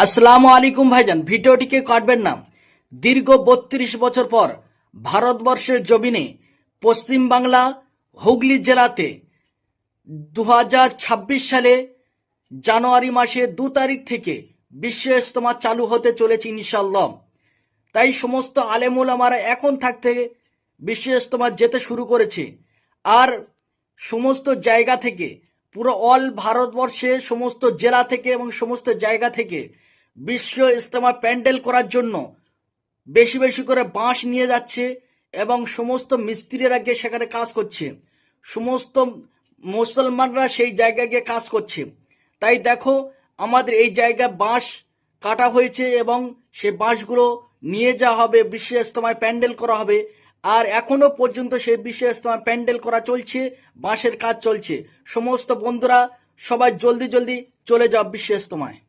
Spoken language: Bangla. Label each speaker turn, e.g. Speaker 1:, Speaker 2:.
Speaker 1: আসসালামু আলাইকুম ভাইজান, ভিডিওটিকে কাটবেন না। দীর্ঘ ৩২ বছর পর ভারতবর্ষের জমিনে পশ্চিমবাংলা হুগলি জেলাতে 2026 সালে জানুয়ারি মাসের 2 তারিখ থেকে বিশ্ব ইজতেমা চালু হতে চলেছে ইনশাআল্লাহ। তাই সমস্ত আলেমুল আমারা এখন থাকতে বিশ্ব ইজতেমা যেতে শুরু করেছে। আর সমস্ত জায়গা থেকে, পুরো অল ভারতবর্ষে সমস্ত জেলা থেকে এবং সমস্ত জায়গা থেকে বিশ্ব ইজতেমা প্যান্ডেল করার জন্য বেশি বেশি করে বাঁশ নিয়ে যাচ্ছে এবং সমস্ত মিস্ত্রিরা গিয়ে সেখানে কাজ করছে। সমস্ত মুসলমানরা সেই জায়গায় গিয়ে কাজ করছে। তাই দেখো, আমাদের এই জায়গায় বাঁশ কাটা হয়েছে এবং সেই বাঁশগুলো নিয়ে যাওয়া হবে, বিশ্ব ইজতেমায় প্যান্ডেল করা হবে। আর এখনো পর্যন্ত সেই বিশ্ব ইজতেমায় প্যান্ডেল করা চলছে, বাঁশের কাজ চলছে। সমস্ত বন্ধুরা সবাই জলদি জলদি চলে যাও বিশ্ব ইজতেমায়।